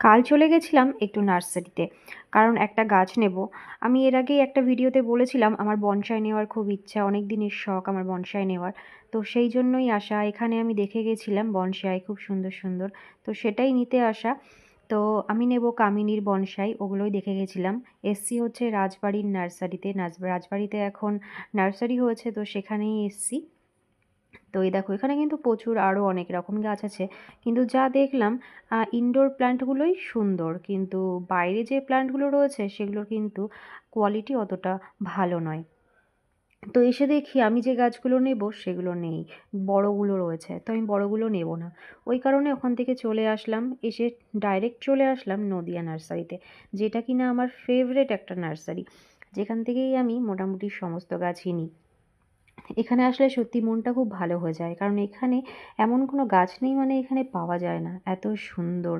কাল চলে গেছিলাম একটু নার্সারিতে, কারণ একটা গাছ নেব। আমি এর আগেই একটা ভিডিওতে বলেছিলাম আমার বনসাই নেওয়ার খুব ইচ্ছা, অনেক দিনের শখ আমার বনসাই নেওয়ার। তো সেই জন্যই আসা। এখানে আমি দেখে গেছিলাম বনসাই খুব সুন্দর সুন্দর, তো সেটাই নিতে আসা। তো আমি নেব কামিনীর বনসাই, ওগুলোই দেখে গেছিলাম। এসছি হচ্ছে রাজবাড়ির নার্সারিতে, রাজবাড়িতে এখন নার্সারি হয়েছে, তো সেখানেই এসছি। তো এই দেখো এখানে কিন্তু প্রচুর আরও অনেক রকম গাছ আছে, কিন্তু যা দেখলাম ইনডোর প্ল্যান্টগুলোই সুন্দর, কিন্তু বাইরে যে প্ল্যান্টগুলো রয়েছে সেগুলোর কিন্তু কোয়ালিটি অতটা ভালো নয়। তো এসে দেখি আমি যে গাছগুলো নেব সেগুলো নেই, বড়গুলো রয়েছে, তো আমি বড়গুলো নেব না। ওই কারণে ওখান থেকে চলে আসলাম, এসে ডাইরেক্ট চলে আসলাম নদিয়া নার্সারিতে, যেটা কিনা আমার ফেভারেট একটা নার্সারি, যেখান থেকেই আমি মোটামুটি সমস্ত গাছই নিই। এখানে আসলে সত্যি মনটা খুব ভালো হয়ে যায়, কারণ এখানে এমন কোনো গাছ নেই মানে এখানে পাওয়া যায় না, এত সুন্দর